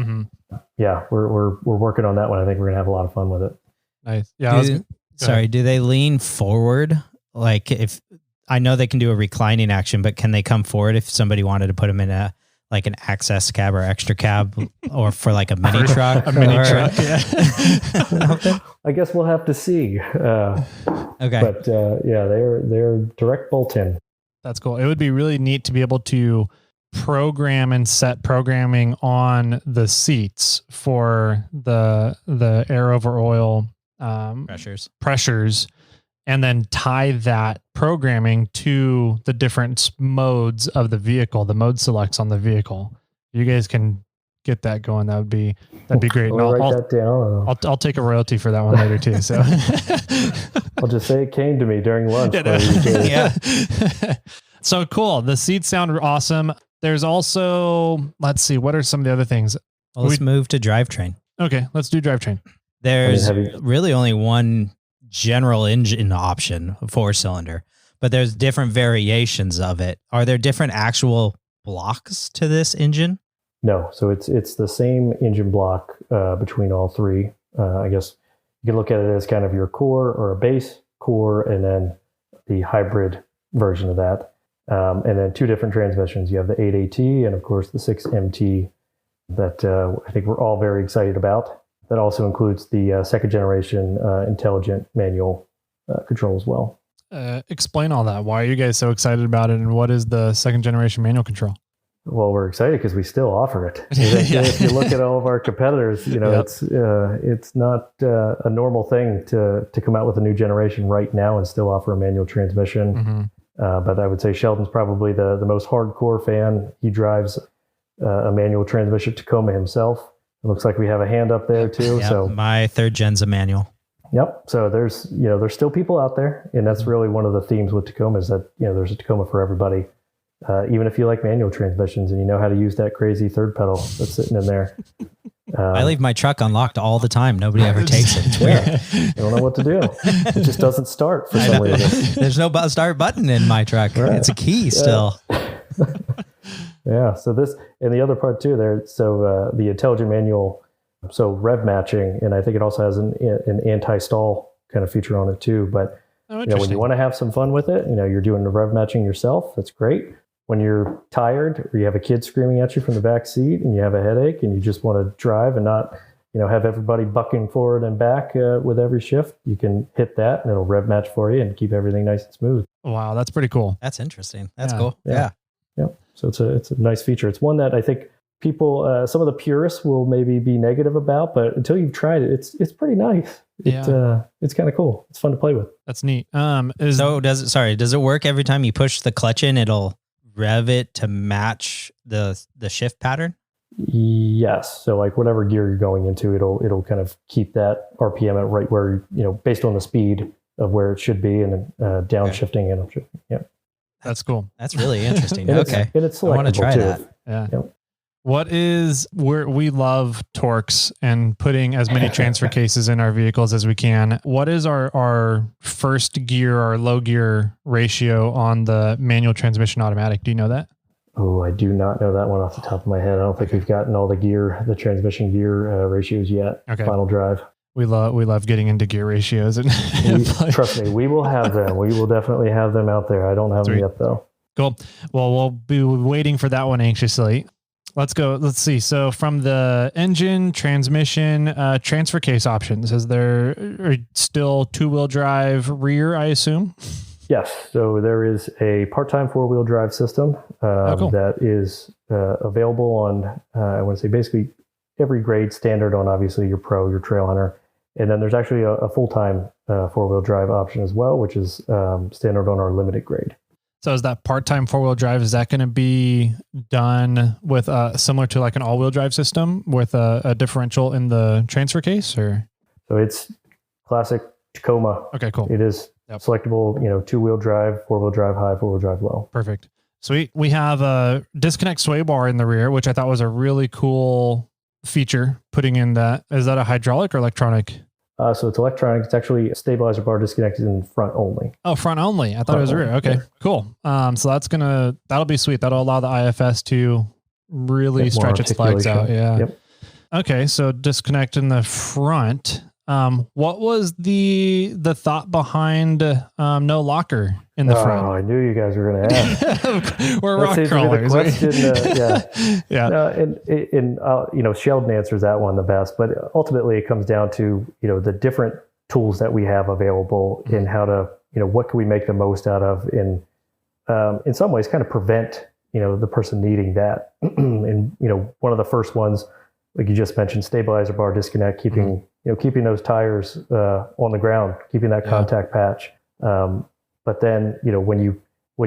yeah, we're working on that one. I think we're going to have a lot of fun with it. Nice. Yeah. Do they lean forward? Like if I know they can do a reclining action, but can they come forward if somebody wanted to put them in an access cab or extra cab or for like a mini truck? A mini truck, yeah. I guess we'll have to see. Okay. But they're direct bolt-in. That's cool. It would be really neat to be able to program and set programming on the seats for the air over oil pressures, and then tie that programming to the different modes of the vehicle, the mode selects on the vehicle. You guys can get that going. That'd be great. I'll write that down. I'll take a royalty for that one later too. So I'll just say it came to me during lunch. Yeah. So cool. The seats sound awesome. There's also, let's see, what are some of the other things? Well, let's move to drivetrain. Okay, let's do drivetrain. There's really only one general engine option, 4-cylinder, but there's different variations of it. Are there different actual blocks to this engine? No, so it's the same engine block between all three. I guess you can look at it as kind of your core or a base core, and then the hybrid version of that. And then two different transmissions. You have the 8AT and of course the 6MT that I think we're all very excited about. That also includes the second generation intelligent manual control as well. Explain all that. Why are you guys so excited about it? And what is the second generation manual control? Well, we're excited because we still offer it. If you look at all of our competitors, it's not a normal thing to come out with a new generation right now and still offer a manual transmission. Mm-hmm. But I would say Sheldon's probably the most hardcore fan. He drives a manual transmission Tacoma himself. It looks like we have a hand up there too. Yep, so my third gen's a manual. Yep. So there's still people out there, and that's really one of the themes with Tacoma is that there's a Tacoma for everybody. Even if you like manual transmissions and you know how to use that crazy third pedal that's sitting in there. I leave my truck unlocked all the time. Nobody ever takes it. It's weird. You don't know what to do. It just doesn't start for some reason. There's no start button in my truck. Right. It's a key still. Yeah. So this, and the other part too there, so the intelligent manual, so rev matching, and I think it also has an anti-stall kind of feature on it too. But when you want to have some fun with it, you're doing the rev matching yourself, that's great. When you're tired or you have a kid screaming at you from the back seat and you have a headache and you just want to drive and not, have everybody bucking forward and back with every shift, you can hit that and it'll rev match for you and keep everything nice and smooth. Wow, that's pretty cool. That's interesting. That's cool. Yeah. So it's a nice feature. It's one that I think people, some of the purists will maybe be negative about, but until you've tried it, it's pretty nice. It's kind of cool. It's fun to play with. That's neat. Does it work every time you push the clutch in? It'll rev it to match the shift pattern? Yes. So like whatever gear you're going into, it'll kind of keep that RPM at right where, based on the speed of where it should be, and downshifting and upshifting. Yeah. That's cool. That's really interesting. And okay. It's I want to try too. that. Yeah. Yep. We love Torx and putting as many transfer cases in our vehicles as we can. What is our first gear, our low gear ratio on the manual transmission automatic? Do you know that? Oh, I do not know that one off the top of my head. I don't think we've gotten all the transmission gear ratios yet. Okay. Final drive. We love getting into gear ratios and trust me, we will have them. We will definitely have them out there. I don't have them yet though. Cool. Well, we'll be waiting for that one anxiously. Let's go. Let's see. So from the engine, transmission, transfer case options, is there still 2-wheel drive rear, I assume? Yes. So there is a part-time 4-wheel drive system cool. that is available on, I want to say basically every grade, standard on obviously your Pro, your Trail Hunter. And then there's actually a full-time 4-wheel drive option as well, which is standard on our limited grade. So is that part-time 4-wheel drive, is that going to be done with similar to like an all-wheel drive system with a differential in the transfer case, or? So it's classic Tacoma. Okay, cool. It is selectable, 2-wheel drive, 4-wheel drive high, 4-wheel drive low. Perfect. Sweet. We have a disconnect sway bar in the rear, which I thought was a really cool feature putting in that. Is that a hydraulic or electronic? So it's electronic. It's actually a stabilizer bar disconnected in front only. Oh, front only. I thought it was rear. Okay, cool. So that'll be sweet. That'll allow the IFS to really stretch its legs out. Yeah. Yep. Okay. So disconnect in the front. What was the thought behind no locker in the front? Oh, I knew you guys were going to ask. We're rock crawlers. And Sheldon answers that one the best, but ultimately it comes down to, the different tools that we have available and how to, what can we make the most out of in some ways kind of prevent, the person needing that. And, one of the first ones, like you just mentioned, stabilizer bar disconnect, keeping those tires on the ground, keeping that contact patch. But then, when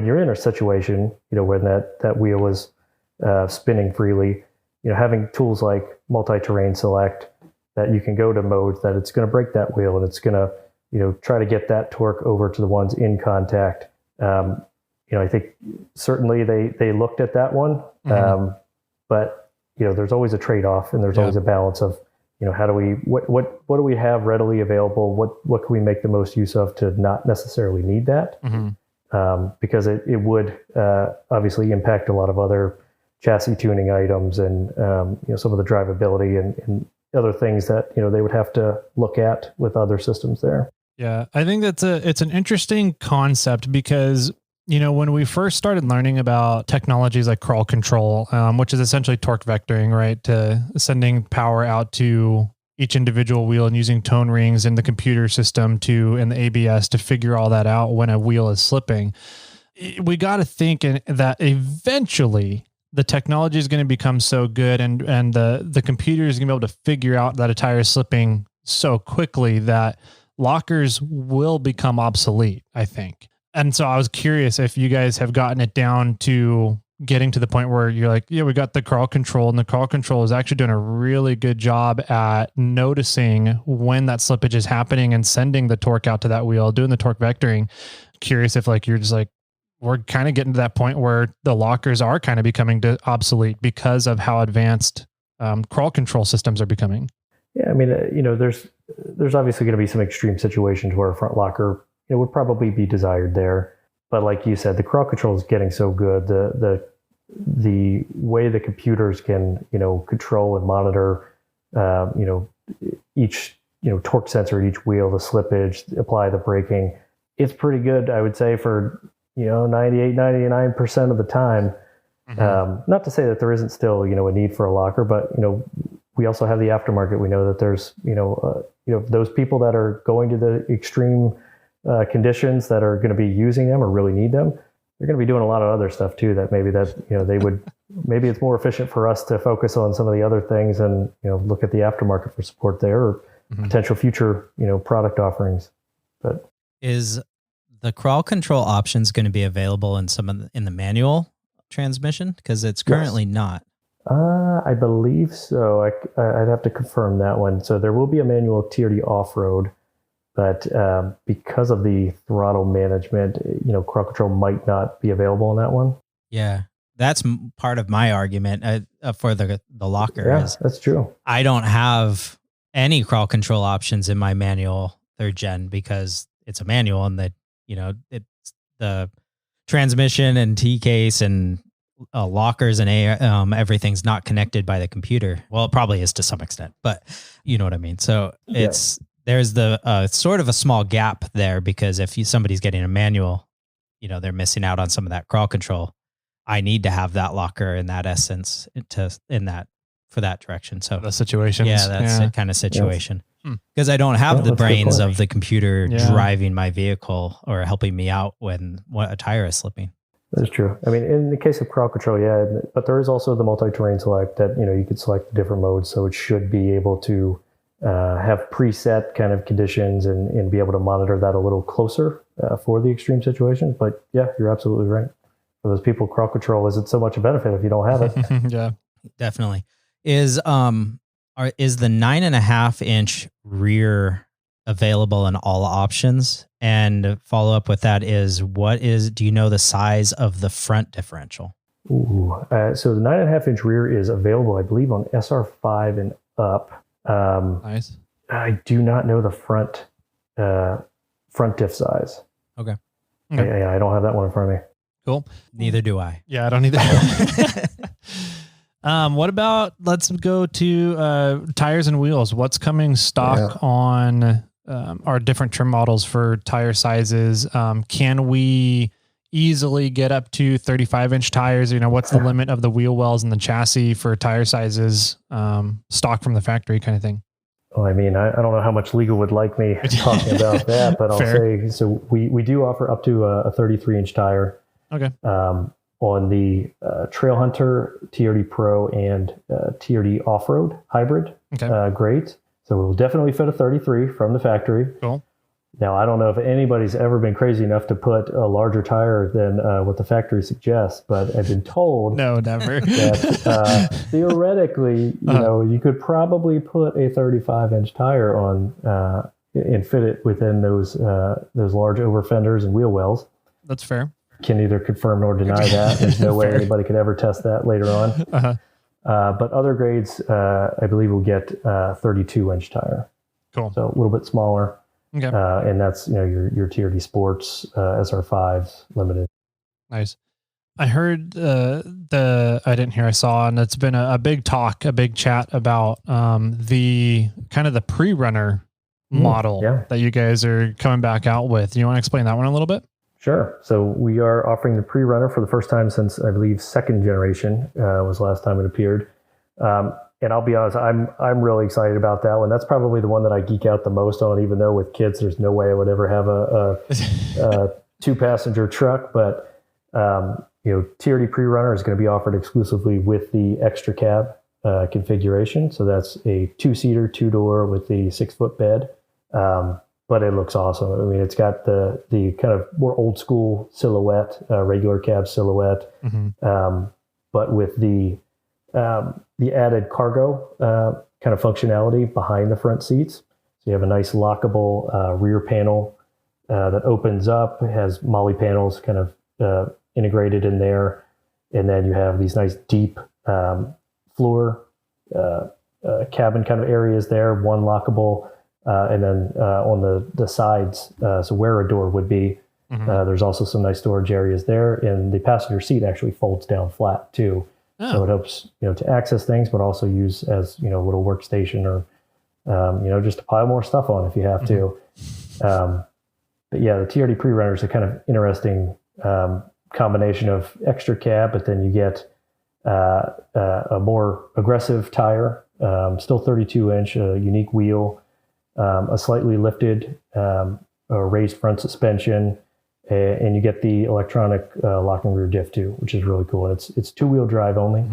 you're in a situation, when that wheel is spinning freely, having tools like multi-terrain select, that you can go to modes that it's going to break that wheel and it's going to, try to get that torque over to the ones in contact. I think certainly they looked at that one, but there's always a trade-off and there's always a balance of, how do we, what do we have readily available? What can we make the most use of to not necessarily need that? Because it would obviously impact a lot of other chassis tuning items and, some of the drivability and other things that, they would have to look at with other systems there. Yeah. I think it's an interesting concept because, when we first started learning about technologies like crawl control, which is essentially torque vectoring, right? To sending power out to each individual wheel and using tone rings in the computer system and the ABS to figure all that out when a wheel is slipping. We got to think that eventually the technology is going to become so good and the computer is going to be able to figure out that a tire is slipping so quickly that lockers will become obsolete, I think. And so I was curious if you guys have gotten it down to getting to the point where you're like, yeah, we got the crawl control, and the crawl control is actually doing a really good job at noticing when that slippage is happening and sending the torque out to that wheel, doing the torque vectoring. Curious if like, you're just like, we're kind of getting to that point where the lockers are kind of becoming obsolete because of how advanced crawl control systems are becoming. Yeah, I mean, there's obviously going to be some extreme situations where a front locker would probably be desired there. But like you said, the crawl control is getting so good. The way the computers can control and monitor each torque sensor at each wheel, the slippage, apply the braking. It's pretty good, I would say, for 98-99% of the time. Mm-hmm. Not to say that there isn't still a need for a locker, but we also have the aftermarket. We know that there's those people that are going to the extreme conditions that are going to be using them or really need them. They're going to be doing a lot of other stuff too. That they would maybe it's more efficient for us to focus on some of the other things and look at the aftermarket for support there or potential future product offerings. But is the crawl control options going to be available in in the manual transmission? Because it's currently not. I believe so. I'd have to confirm that one. So there will be a manual TRD Offroad, but because of the throttle management, crawl control might not be available on that one. Yeah, that's part of my argument for the locker. Yeah, that's true. I don't have any crawl control options in my manual 3rd gen because it's a manual and that it's the transmission and T case and lockers and everything's not connected by the computer. Well, it probably is to some extent, but you know what I mean. So there's the sort of a small gap there because if somebody's getting a manual, they're missing out on some of that crawl control. I need to have that locker in that essence for that direction. So the situations. Yeah, that's the kind of situation. Because I don't have the brains of the computer driving my vehicle or helping me out when a tire is slipping. That's true. I mean, in the case of crawl control, but there is also the multi-terrain select that, you could select the different modes. So it should be able to have preset kind of conditions and be able to monitor that a little closer for the extreme situations. But yeah, you're absolutely right. For those people, crawl control isn't so much a benefit if you don't have it. Yeah, definitely. Is the 9.5-inch rear available in all options? And follow up with that is do you know the size of the front differential? Ooh, so the 9.5-inch rear is available, I believe, on SR5 and up. Nice. I do not know the front diff size. Okay. I don't have that one in front of me. Cool. Neither do I. Yeah, I don't either. What about, let's go to tires and wheels. What's coming stock on our different trim models for tire sizes? Can we easily get up to 35-inch tires? What's the limit of the wheel wells and the chassis for tire sizes, stock from the factory kind of thing? Well, I mean, I don't know how much legal would like me talking about that, but I'll say, so we do offer up to a 33-inch tire. Okay. On the Trail Hunter, TRD Pro, and TRD Offroad hybrid grades. So we'll definitely fit a 33 from the factory. Cool. Now, I don't know if anybody's ever been crazy enough to put a larger tire than what the factory suggests, but I've been told no, never. that theoretically, you could probably put a 35-inch tire on and fit it within those large over fenders and wheel wells. That's fair. Can neither confirm nor deny that. There's no way anybody could ever test that later on. Uh-huh. But other grades, I believe, will get a 32-inch tire. Cool. So a little bit smaller. Okay. And that's your TRD Sports SR5 limited. Nice. I heard I saw, and it's been a big talk, a big chat about the kind of the pre-runner model that you guys are coming back out with. You want to explain that one a little bit? Sure. So we are offering the pre-runner for the first time since, I believe, 2nd generation was the last time it appeared. And I'll be honest, I'm really excited about that one. That's probably the one that I geek out the most on, even though with kids, there's no way I would ever have a 2-passenger truck. But, TRD Pre-Runner is going to be offered exclusively with the extra cab configuration. So that's a 2-seater, 2-door with the 6-foot bed. But it looks awesome. I mean, it's got the kind of more old school silhouette, regular cab silhouette, but with the added cargo kind of functionality behind the front seats. So you have a nice lockable rear panel that opens up. It has MOLLE panels kind of integrated in there, and then you have these nice deep floor cabin kind of areas there. One lockable. And then on the sides, so where a door would be, there's also some nice storage areas there. And the passenger seat actually folds down flat too. Oh. So it helps, to access things, but also use as, a little workstation or, just to pile more stuff on if you have to. But yeah, the TRD Pre-Runner is a kind of interesting combination of extra cab, but then you get a more aggressive tire, still 32-inch, unique wheel, a slightly lifted or raised front suspension, and you get the electronic locking rear diff too, which is really cool. And it's 2-wheel drive only,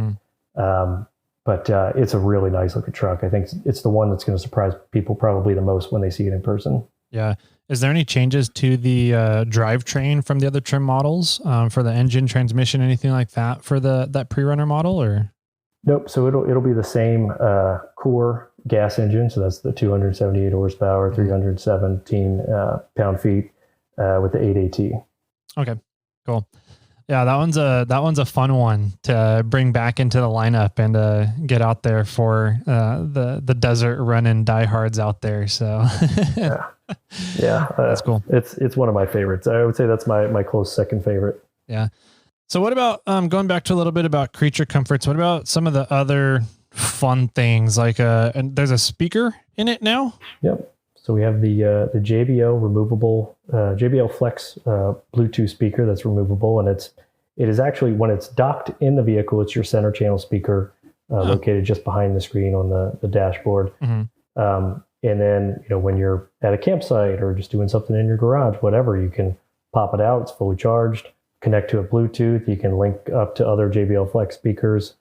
but it's a really nice looking truck. I think it's the one that's going to surprise people probably the most when they see it in person. Yeah. Is there any changes to the drivetrain from the other trim models for the engine, transmission, anything like that for that Pre-Runner model, or? Nope. So it'll be the same core gas engine. So that's the 278 horsepower, 317 pound-feet with the 8AT. Okay, cool. Yeah, that one's a fun one to bring back into the lineup and get out there for the desert running diehards out there. So yeah, that's cool. It's one of my favorites. I would say that's my close second favorite. Yeah. So what about going back to a little bit about creature comforts? What about some of the other fun things like and there's a speaker in it now? Yep. So we have the JBL removable JBL Flex Bluetooth speaker that's removable, and it is actually, when it's docked in the vehicle, it's your center channel speaker located just behind the screen on the dashboard. And then when you're at a campsite or just doing something in your garage, whatever, you can pop it out. It's fully charged. Connect to a Bluetooth. You can link up to other JBL Flex speakers.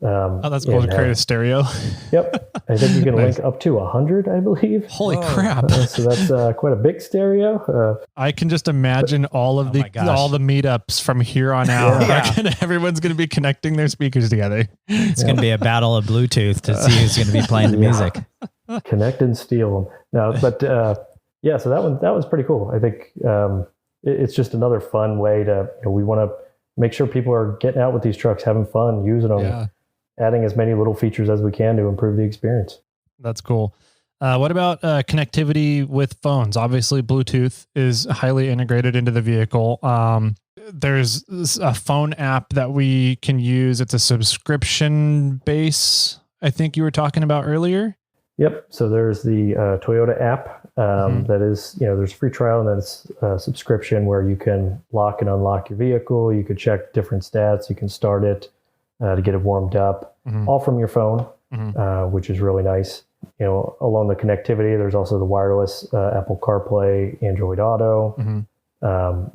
That's cool to create a stereo. Yep. I think you can link up to 100, I believe. Holy crap. So that's quite a big stereo. I can just imagine all of all the meetups from here on out. Everyone's going to be connecting their speakers together. It's going to be a battle of Bluetooth to see who's going to be playing the music. Connect and steal them. No, but so that was pretty cool. I think it's just another fun way to, we want to make sure people are getting out with these trucks, having fun, using them, adding as many little features as we can to improve the experience. That's cool. What about connectivity with phones? Obviously, Bluetooth is highly integrated into the vehicle. There's a phone app that we can use. It's a subscription base, I think you were talking about earlier. Yep. So there's the Toyota app that is, there's a free trial, and then it's a subscription where you can lock and unlock your vehicle. You could check different stats. You can start it to get it warmed up, all from your phone, which is really nice. Along the connectivity, there's also the wireless Apple CarPlay, Android Auto,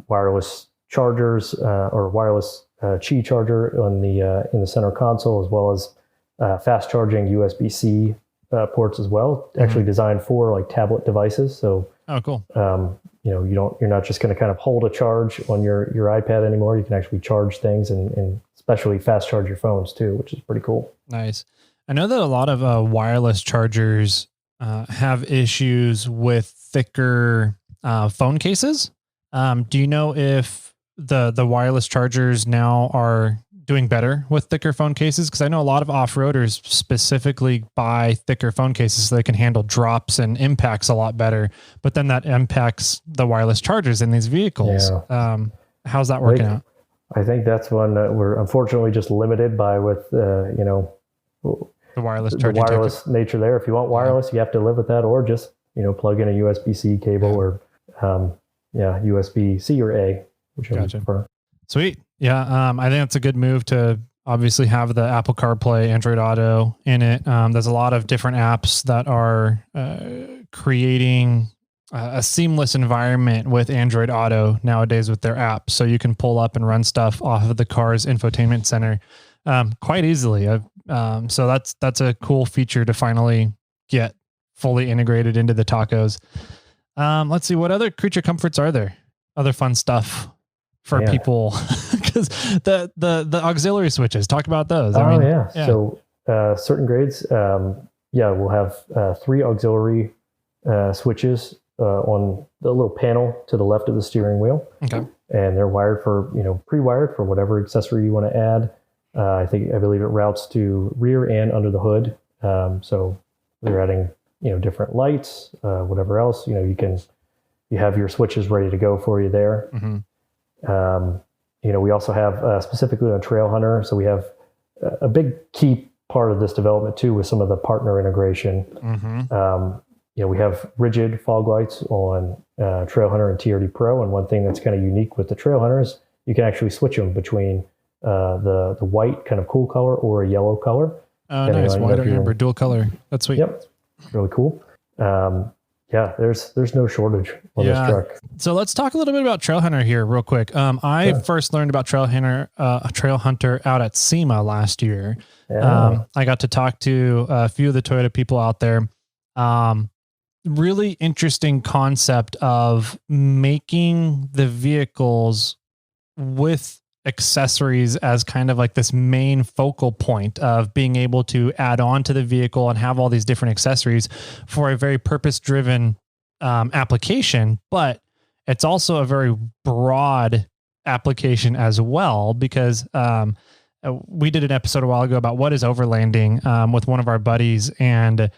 wireless chargers or wireless Qi charger on in the center console, as well as fast charging USB-C ports as well, actually designed for like tablet devices. So, cool. You're not just going to kind of hold a charge on your iPad anymore. You can actually charge things and especially fast charge your phones too, which is pretty cool. Nice. I know that a lot of wireless chargers have issues with thicker phone cases. Do you know if the wireless chargers now are doing better with thicker phone cases? Because I know a lot of off-roaders specifically buy thicker phone cases so they can handle drops and impacts a lot better, but then that impacts the wireless chargers in these vehicles. How's that working out? I think that's one that we're unfortunately just limited by with, the wireless nature there. If you want wireless, you have to live with that, or just, plug in a USB-C cable or, USB-C or A, whichever you prefer. Sweet. Yeah. I think that's a good move to obviously have the Apple CarPlay, Android Auto in it. There's a lot of different apps that are creating a seamless environment with Android Auto nowadays with their app. So you can pull up and run stuff off of the car's infotainment center quite easily. So that's a cool feature to finally get fully integrated into the tacos. Let's see, what other creature comforts are there? Other fun stuff for people, because the auxiliary switches. Talk about those. So certain grades, we'll have 3 auxiliary switches on the little panel to the left of the steering wheel. Okay, and they're wired for pre-wired for whatever accessory you want to add. I believe it routes to rear and under the hood. So you're adding different lights, whatever else you have your switches ready to go for you there. We also have specifically on Trail Hunter, so we have a big key part of this development too with some of the partner integration. We have rigid fog lights on Trail Hunter and TRD Pro, and one thing that's kind of unique with the Trail Hunter is you can actually switch them between the white kind of cool color or a yellow color. Oh, nice. White or amber, dual color. That's sweet. Yep, really cool. There's no shortage on this truck. So let's talk a little bit about Trail Hunter here real quick. I first learned about Trail Hunter out at SEMA last year. I got to talk to a few of the Toyota people out there. Really interesting concept of making the vehicles with accessories as kind of like this main focal point of being able to add on to the vehicle and have all these different accessories for a very purpose-driven application. But it's also a very broad application as well, because we did an episode a while ago about what is overlanding with one of our buddies, and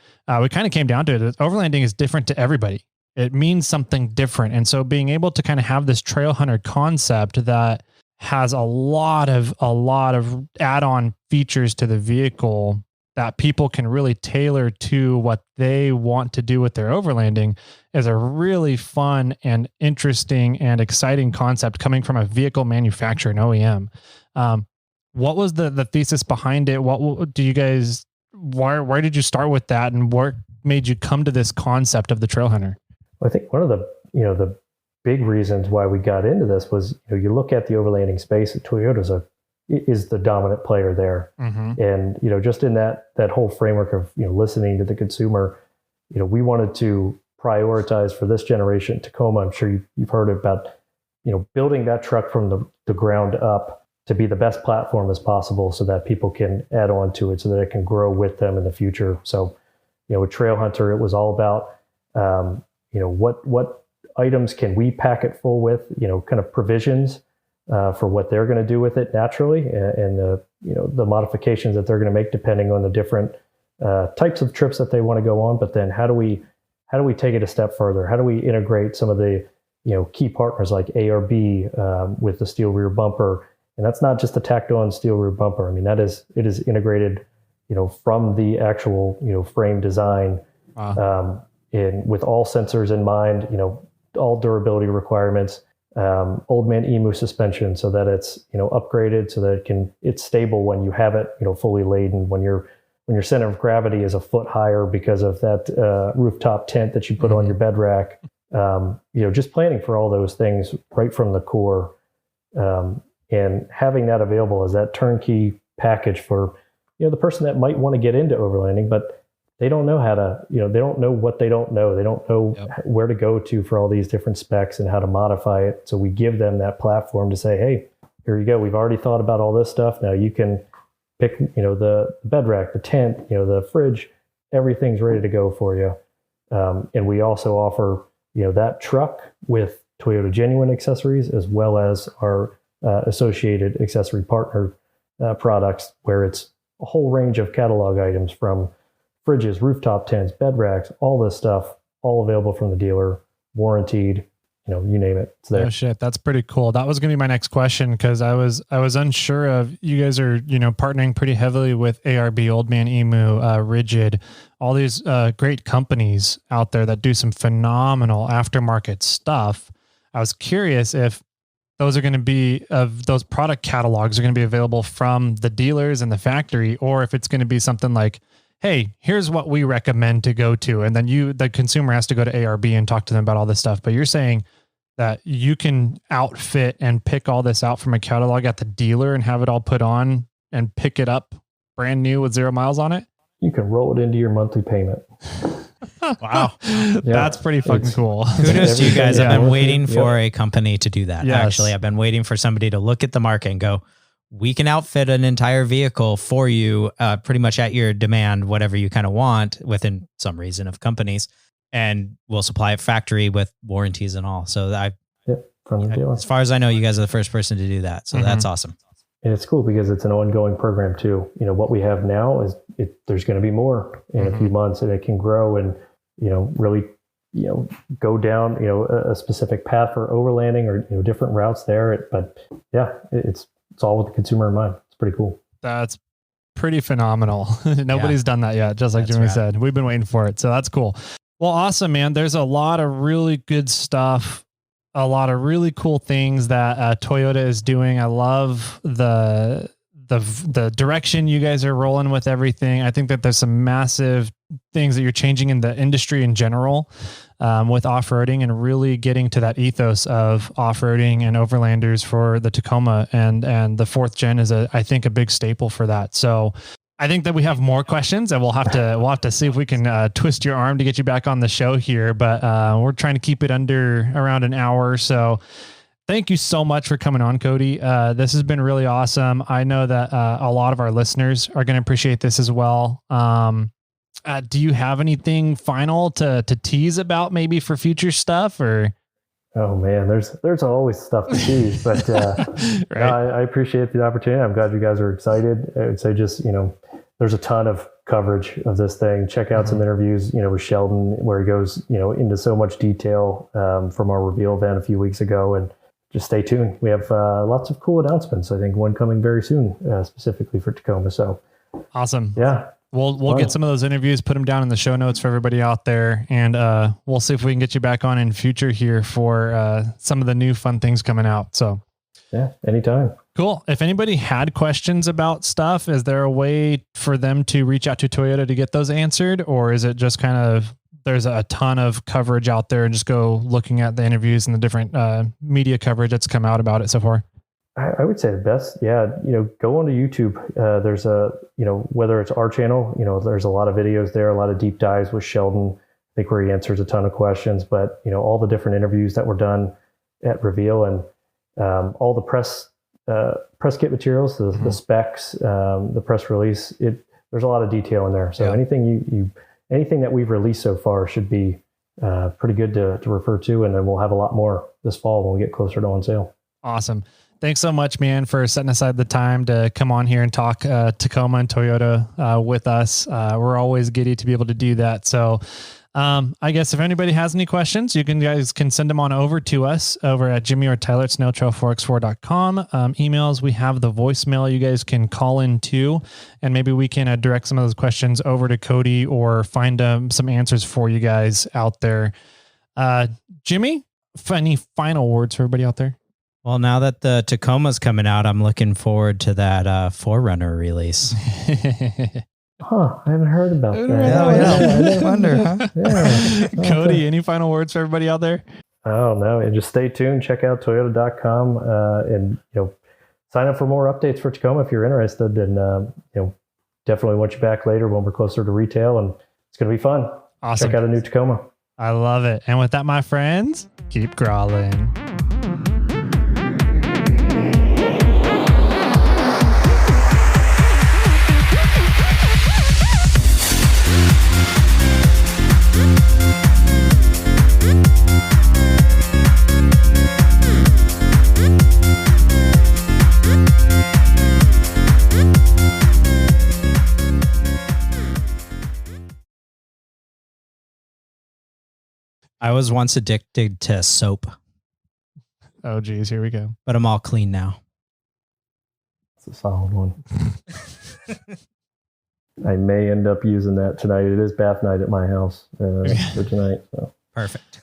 we kind of came down to it. Overlanding is different to everybody. It means something different. And so being able to kind of have this Trail Hunter concept that has a lot of add-on features to the vehicle that people can really tailor to what they want to do with their overlanding is a really fun and interesting and exciting concept coming from a vehicle manufacturer and OEM. What was the thesis behind it? What do you guys, why did you start with that, and what made you come to this concept of the Trail Hunter? Well, I think one of the big reasons why we got into this was, you look at the overlanding space, Toyota is the dominant player there. And, just in that whole framework of, listening to the consumer, we wanted to prioritize for this generation Tacoma. I'm sure you've heard about, building that truck from the ground up to be the best platform as possible so that people can add on to it so that it can grow with them in the future. So, with Trail Hunter, it was all about, what items can we pack it full with, kind of provisions for what they're going to do with it naturally, and the modifications that they're going to make depending on the different types of trips that they want to go on. But then how do we take it a step further? How do we integrate some of the key partners like ARB with the steel rear bumper? And that's not just a tacked on steel rear bumper. I mean, it is integrated, from the actual, frame design, and with all sensors in mind, all durability requirements, old man EMU suspension so that it's, upgraded so that it's stable when you have it, fully laden, when your center of gravity is a foot higher because of that rooftop tent that you put on your bed rack. Just planning for all those things right from the core. And having that available as that turnkey package for, the person that might want to get into overlanding, but they don't know how to, they don't know what they don't know. They don't know where to go to for all these different specs and how to modify it. So we give them that platform to say, hey, here you go. We've already thought about all this stuff. Now you can pick, the bed rack, the tent, the fridge, everything's ready to go for you. And we also offer, that truck with Toyota Genuine accessories, as well as our associated accessory partner products, where it's a whole range of catalog items from fridges, rooftop tents, bed racks, all this stuff, all available from the dealer, warranted, you name it. It's there. Oh shit, that's pretty cool. That was going to be my next question, because I was unsure of, you guys are, partnering pretty heavily with ARB, Old Man Emu, Rigid, all these great companies out there that do some phenomenal aftermarket stuff. I was curious if those are going to be, those product catalogs are going to be available from the dealers and the factory, or if it's going to be something like, hey, here's what we recommend to go to. And then the consumer has to go to ARB and talk to them about all this stuff. But you're saying that you can outfit and pick all this out from a catalog at the dealer and have it all put on and pick it up brand new with 0 miles on it? You can roll it into your monthly payment. Wow. That's pretty fucking cool. Kudos to you guys. Yeah. I've been waiting for a company to do that. Yes. Actually, I've been waiting for somebody to look at the market and go, we can outfit an entire vehicle for you pretty much at your demand, whatever you kind of want within some reason of companies. And we'll supply it factory with warranties and all. So From the dealer. as far as I know, you guys are the first person to do that. So that's awesome. And it's cool because it's an ongoing program too. What we have now is there's going to be more in a few months, and it can grow and, really, go down, a specific path for overlanding or, different routes there. But yeah, it's all with the consumer in mind. It's pretty cool. That's pretty phenomenal. Nobody's done that yet. Just like Jimmy said, we've been waiting for it. So that's cool. Well, awesome, man. There's a lot of really good stuff, a lot of really cool things that Toyota is doing. I love the direction you guys are rolling with everything. I think that there's some massive things that you're changing in the industry in general with off-roading and really getting to that ethos of off-roading and overlanders for the Tacoma. And the 4th gen is I think a big staple for that. So I think that we have more questions, and we'll have to see if we can twist your arm to get you back on the show here. But we're trying to keep it under around an hour. So thank you so much for coming on, Cody. This has been really awesome. I know that a lot of our listeners are going to appreciate this as well. Do you have anything final to tease about maybe for future stuff or? Oh man, there's always stuff to tease, but right. I appreciate the opportunity. I'm glad you guys are excited. I would say just, there's a ton of coverage of this thing. Check out some interviews, with Sheldon, where he goes, into so much detail from our reveal event a few weeks ago, and just stay tuned. We have lots of cool announcements. I think one coming very soon, specifically for Tacoma. So awesome. Yeah. We'll get some of those interviews, put them down in the show notes for everybody out there. And we'll see if we can get you back on in future here for some of the new fun things coming out. So yeah, anytime. Cool. If anybody had questions about stuff, is there a way for them to reach out to Toyota to get those answered? Or is it just kind of, there's a ton of coverage out there and just go looking at the interviews and the different media coverage that's come out about it so far? I would say the best, go onto YouTube. There's whether it's our channel, there's a lot of videos there, a lot of deep dives with Sheldon, I think, where he answers a ton of questions, but, all the different interviews that were done at Reveal and all the press kit materials, the specs, the press release, there's a lot of detail in there. So anything that we've released so far should be pretty good to refer to. And then we'll have a lot more this fall when we get closer to on sale. Awesome. Thanks so much, man, for setting aside the time to come on here and talk Tacoma and Toyota with us. We're always giddy to be able to do that. So I guess if anybody has any questions, you guys can send them on over to us over at Jimmy or Tyler at SnailTrail4x4.com. Emails, we have the voicemail you guys can call in too, and maybe we can direct some of those questions over to Cody or find some answers for you guys out there. Jimmy, any final words for everybody out there? Well, now that the Tacoma's coming out, I'm looking forward to that 4Runner release. I haven't heard about that. I wonder, huh? Yeah. Cody, any final words for everybody out there? Oh, no. And just stay tuned. Check out Toyota.com and, sign up for more updates for Tacoma if you're interested. And, definitely want you back later when we're closer to retail. And it's going to be fun. Awesome. Check out a new Tacoma. I love it. And with that, my friends, keep crawling. I was once addicted to soap. Oh, geez, here we go. But I'm all clean now. It's a solid one. I may end up using that tonight. It is bath night at my house for tonight. So. Perfect.